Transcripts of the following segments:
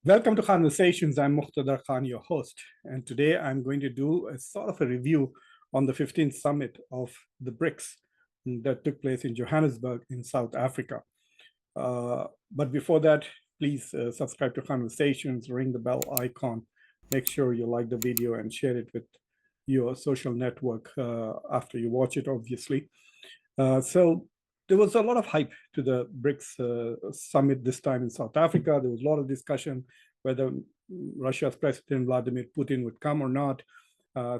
Welcome to Khanversations. I'm Muqtedar, your host, and today I'm going to do a sort of a review on the 15th summit of the BRICS that took place in Johannesburg in South Africa. But before that, please subscribe to Khanversations, ring the bell icon, make sure you like the video and share it with your social network after you watch it, obviously. So there was a lot of hype to the BRICS summit this time in South Africa. There was a lot of discussion whether Russia's President Vladimir Putin would come or not,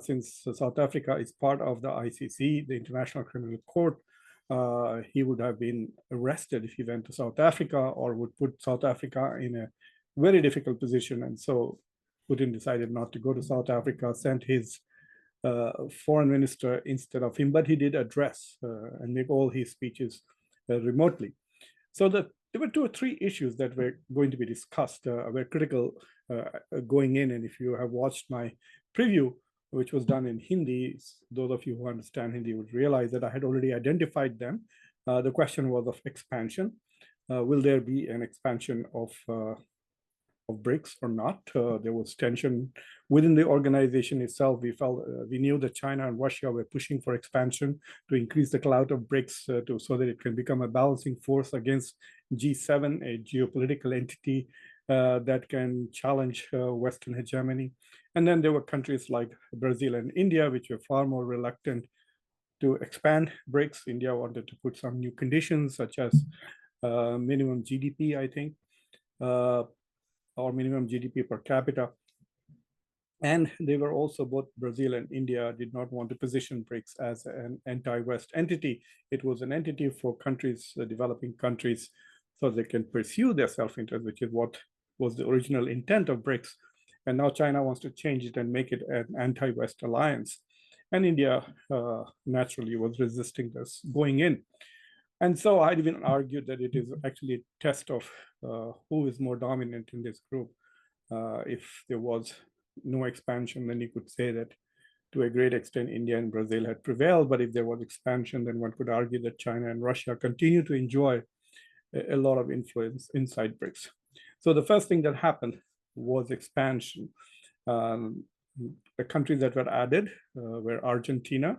since South Africa is part of the ICC, the International Criminal Court. He would have been arrested if he went to South Africa, or would put South Africa in a very difficult position. And so Putin decided not to go to South Africa, sent his foreign minister instead of him, but he did address and make all his speeches remotely. So there were two or three issues that were going to be discussed, were critical going in. And if you have watched my preview, which was done in Hindi, those of you who understand Hindi would realize that I had already identified them. The question was of expansion. Will there be an expansion of BRICS or not? There was tension within the organization itself. We knew that China and Russia were pushing for expansion to increase the clout of BRICS so that it can become a balancing force against G7, a geopolitical entity that can challenge Western hegemony. And then there were countries like Brazil and India, which were far more reluctant to expand BRICS. India wanted to put some new conditions, such as minimum GDP, I think, or minimum GDP per capita. And they were also, both Brazil and India did not want to position BRICS as an anti-West entity. It was an entity for countries, developing countries, so they can pursue their self-interest, which is what was the original intent of BRICS. And now China wants to change it and make it an anti-West alliance. And India naturally was resisting this going in. And so I'd even argued that it is actually a test of who is more dominant in this group. If there was no expansion, then you could say that to a great extent, India and Brazil had prevailed. But if there was expansion, then one could argue that China and Russia continue to enjoy a lot of influence inside BRICS. So the first thing that happened was expansion. The countries that were added were Argentina.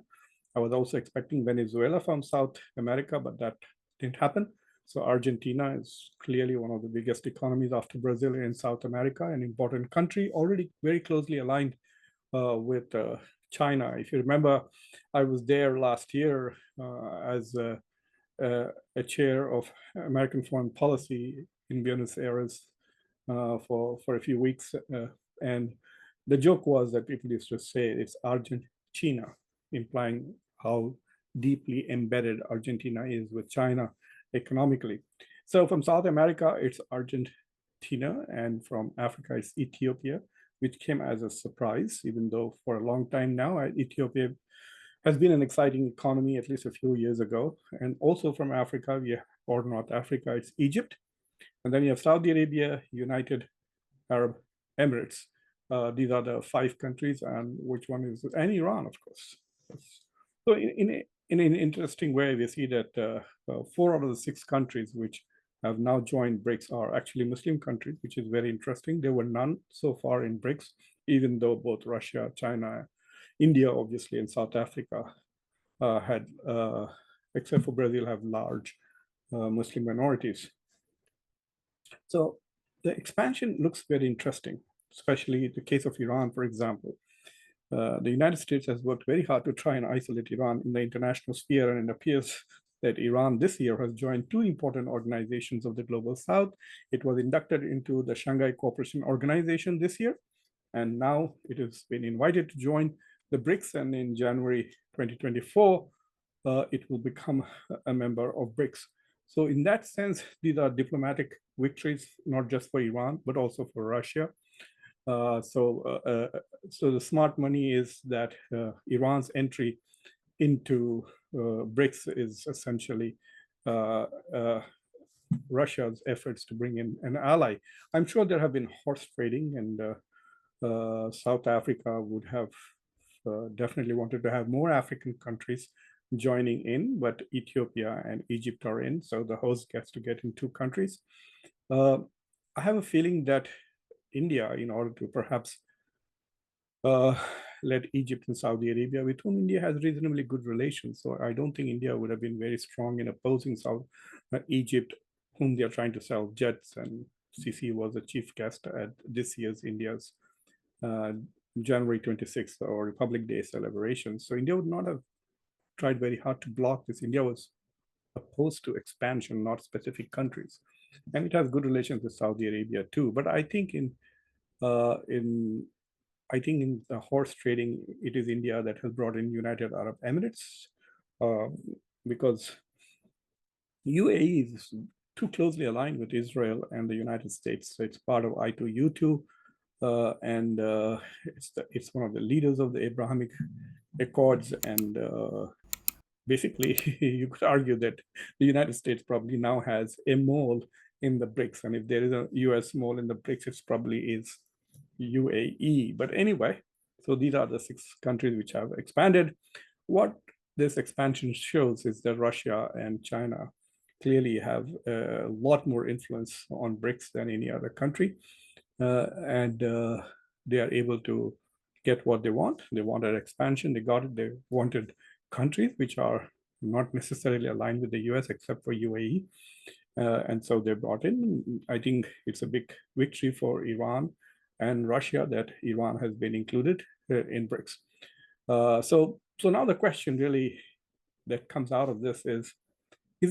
I was also expecting Venezuela from South America, but that didn't happen. So Argentina is clearly one of the biggest economies after Brazil in South America, an important country, already very closely aligned with China. If you remember, I was there last year as a chair of American foreign policy in Buenos Aires for a few weeks. And the joke was that people used to say it's Argentina, implying how deeply embedded Argentina is with China economically. So from South America, it's Argentina, and from Africa, it's Ethiopia, which came as a surprise, even though for a long time now, Ethiopia has been an exciting economy, at least a few years ago. And also from Africa, or North Africa, it's Egypt. And then you have Saudi Arabia, United Arab Emirates. These are the five countries, and which one is, and Iran, of course. So in an interesting way, we see that four out of the six countries which have now joined BRICS are actually Muslim countries, which is very interesting. There were none so far in BRICS, even though both Russia, China, India, obviously, and South Africa had, except for Brazil, have large Muslim minorities. So the expansion looks very interesting, especially the case of Iran, for example. The United States has worked very hard to try and isolate Iran in the international sphere, and it appears that Iran this year has joined two important organizations of the Global South. It was inducted into the Shanghai Cooperation Organization this year, and now it has been invited to join the BRICS, and in January 2024, it will become a member of BRICS. So in that sense, these are diplomatic victories, not just for Iran, but also for Russia. So the smart money is that Iran's entry into BRICS is essentially Russia's efforts to bring in an ally. I'm sure there have been horse trading, and South Africa would have definitely wanted to have more African countries joining in, but Ethiopia and Egypt are in, so the host gets to get in two countries. I have a feeling that India in order to perhaps uh, let Egypt and Saudi Arabia, with whom India has reasonably good relations. So I don't think India would have been very strong in opposing Egypt, whom they are trying to sell jets. And Sisi was a chief guest at this year's India's uh, January 26th or Republic Day celebration. So India would not have tried very hard to block this. India was opposed to expansion, not specific countries, and it has good relations with Saudi Arabia too. But in I think in the horse trading, it is India that has brought in United Arab Emirates uh, because UAE is too closely aligned with Israel and the United States. So it's part of I2U2, and it's one of the leaders of the Abrahamic Accords. And basically, you could argue that the United States probably now has a mole in the BRICS. And if there is a US mole in the BRICS, it probably is UAE. But anyway, so these are the 6 countries which have expanded. What this expansion shows is that Russia and China clearly have a lot more influence on BRICS than any other country. And they are able to get what they want. They wanted expansion, they got it. They wanted countries which are not necessarily aligned with the US except for UAE. And so they brought in. I think it's a big victory for Iran and Russia that Iran has been included in BRICS. So now the question really that comes out of this is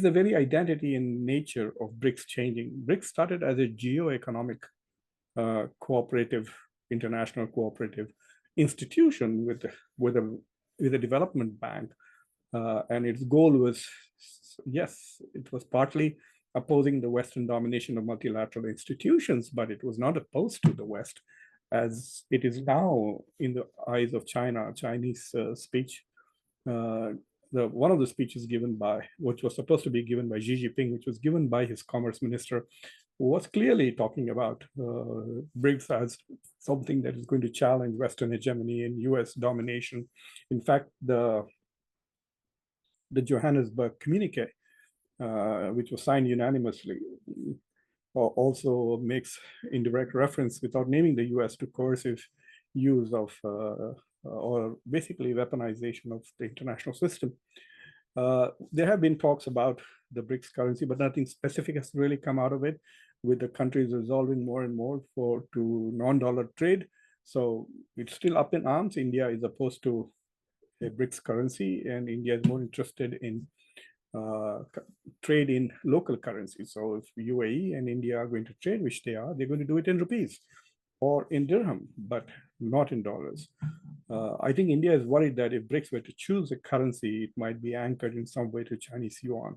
the very identity and nature of BRICS changing? BRICS started as a geo-economic cooperative, international cooperative institution with a development bank, and its goal was, yes, it was partly opposing the Western domination of multilateral institutions, but it was not opposed to the West, as it is now in the eyes of Chinese speech. One of the speeches given by, which was supposed to be given by Xi Jinping, which was given by his commerce minister, was clearly talking about BRICS as something that is going to challenge Western hegemony and US domination. In fact, the Johannesburg communique, which was signed unanimously, also makes indirect reference, without naming the US, to coercive use of or basically weaponization of the international system. There have been talks about the BRICS currency, but nothing specific has really come out of it, with the countries resolving more and more to non-dollar trade. So it's still up in arms. India is opposed to a BRICS currency, and India is more interested in trade in local currency. So if UAE and India are going to trade, which they are, they're going to do it in rupees or in dirham, but not in dollars. I think India is worried that if BRICS were to choose a currency, it might be anchored in some way to Chinese yuan.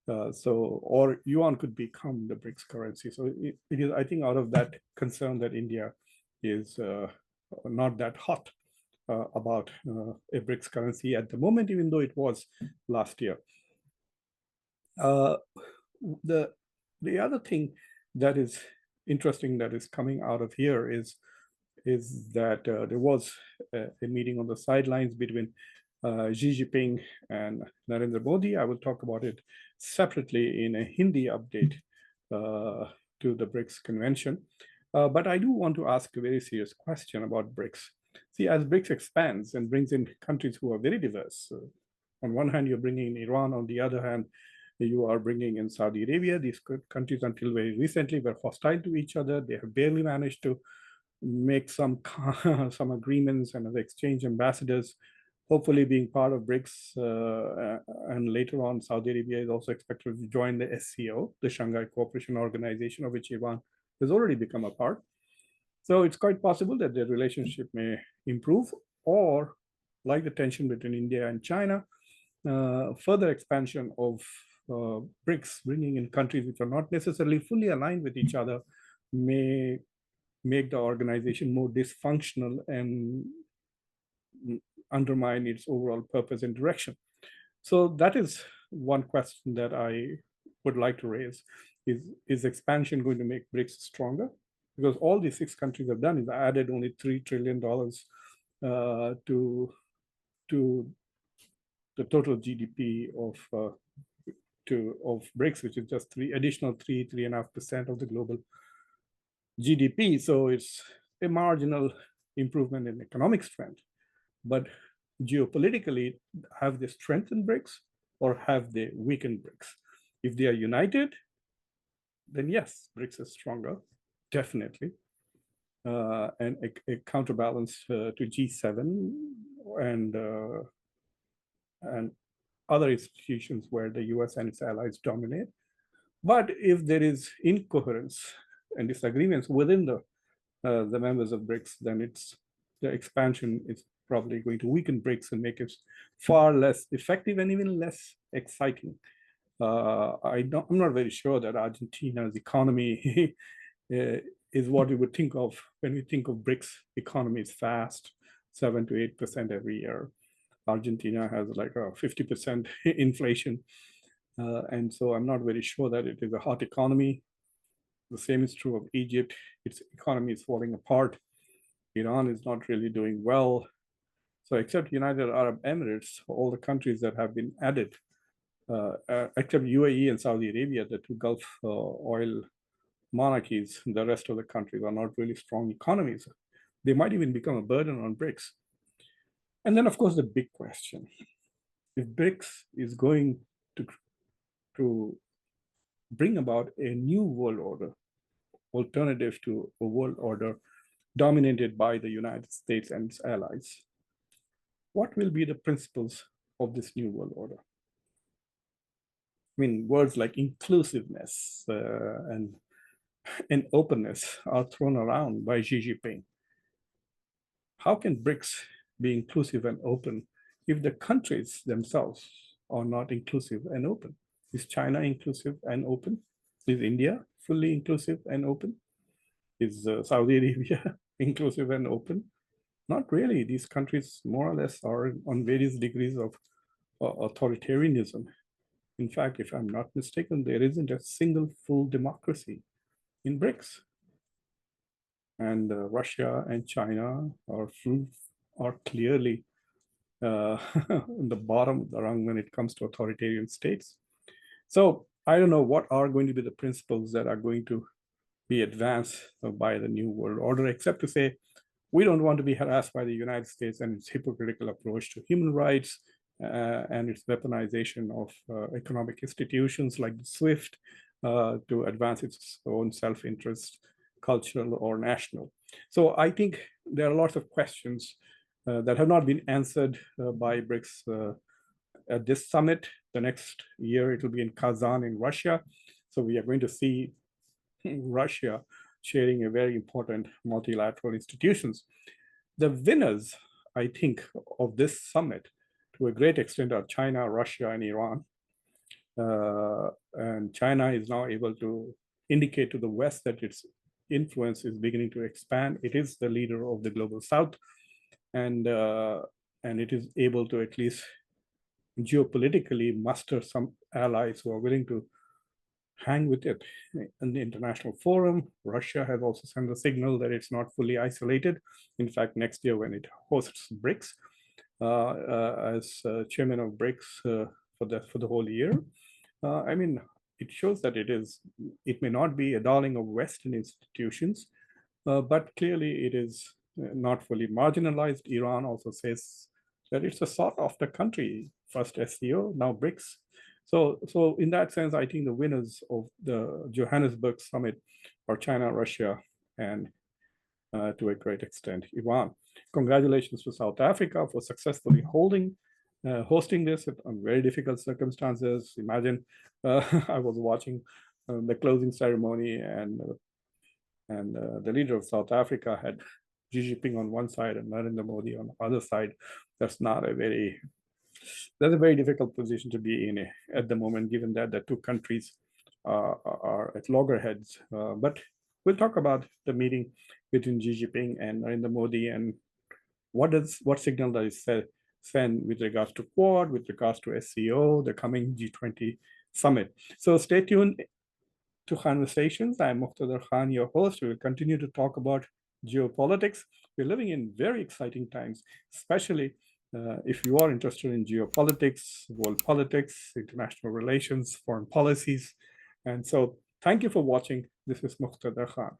Or yuan could become the BRICS currency. So it is, I think, out of that concern that India is not that hot about a BRICS currency at the moment, even though it was last year. The other thing that is interesting that is coming out of here is that there was a meeting on the sidelines between Xi Jinping and Narendra Modi. I will talk about it separately in a Hindi update to the BRICS convention. But I do want to ask a very serious question about BRICS. See, as BRICS expands and brings in countries who are very diverse, on one hand, you're bringing in Iran, on the other hand, you are bringing in Saudi Arabia. These countries, until very recently, were hostile to each other. They have barely managed to make some agreements and have exchanged ambassadors, hopefully being part of BRICS. And later on, Saudi Arabia is also expected to join the SCO, the Shanghai Cooperation Organization, of which Iran has already become a part. So it's quite possible that their relationship may improve, or like the tension between India and China, further expansion of BRICS, bringing in countries which are not necessarily fully aligned with each other, may make the organization more dysfunctional and undermine its overall purpose and direction. So that is one question that I would like to raise. Is expansion going to make BRICS stronger? Because all these 6 countries have done is added only $3 trillion to the total GDP of BRICS, which is just 3.5% of the global GDP. So it's a marginal improvement in economic strength. But geopolitically, have they strengthened BRICS or have they weakened BRICS? If they are united, then yes, BRICS is stronger, definitely. And a counterbalance to G7 and other institutions where the US and its allies dominate. But if there is incoherence and disagreements within the members of BRICS, then the expansion is probably going to weaken BRICS and make it far less effective and even less exciting. I'm not very sure that Argentina's economy is what we would think of when we think of BRICS economies fast, 7 to 8% every year. Argentina has like a 50% inflation. And so I'm not very sure that it is a hot economy. The same is true of Egypt. Its economy is falling apart. Iran is not really doing well. So except United Arab Emirates, all the countries that have been added, except UAE and Saudi Arabia, the two Gulf oil monarchies, the rest of the countries are not really strong economies. They might even become a burden on BRICS. And then, of course, the big question, if BRICS is going to bring about a new world order, alternative to a world order dominated by the United States and its allies, what will be the principles of this new world order? I mean, words like inclusiveness and openness are thrown around by Xi Jinping. How can BRICS be inclusive and open if the countries themselves are not inclusive and open? Is China inclusive and open? Is India fully inclusive and open? Is Saudi Arabia inclusive and open? Not really. These countries more or less are on various degrees of authoritarianism. In fact, if I'm not mistaken, there isn't a single full democracy in BRICS. And Russia and China are clearly in the bottom of the rung when it comes to authoritarian states. So I don't know what are going to be the principles that are going to be advanced by the New World Order, except to say, we don't want to be harassed by the United States and its hypocritical approach to human rights and its weaponization of economic institutions like SWIFT to advance its own self-interest, cultural or national. So I think there are lots of questions that have not been answered by BRICS at this summit. The next year, it will be in Kazan in Russia. So we are going to see Russia chairing a very important multilateral institutions. The winners, I think, of this summit to a great extent are China, Russia, and Iran. And China is now able to indicate to the West that its influence is beginning to expand. It is the leader of the global South, and it is able to at least geopolitically muster some allies who are willing to hang with it in the international forum. Russia has also sent a signal that it's not fully isolated. In fact, next year when it hosts BRICS, as chairman of BRICS for the whole year, I mean, it shows that it may not be a darling of Western institutions, but clearly it is not fully marginalized. Iran also says that it's a sought-after country, first SCO, now BRICS. So in that sense, I think the winners of the Johannesburg summit are China, Russia, and to a great extent, Iran. Congratulations to South Africa for successfully hosting this on very difficult circumstances. Imagine I was watching the closing ceremony, and the leader of South Africa had Xi Jinping on one side and Narendra Modi on the other side. That's a very difficult position to be in at the moment, given that the two countries are at loggerheads. But we'll talk about the meeting between Xi Jinping and Narendra Modi and what signal does it send with regards to Quad, with regards to SCO, the coming G20 summit. So stay tuned to Khanversations. I'm Muqtedar Khan, your host. We will continue to talk about geopolitics. We're living in very exciting times, especially if you are interested in geopolitics, world politics, international relations, foreign policies. And so thank you for watching. This is Muqtedar Khan.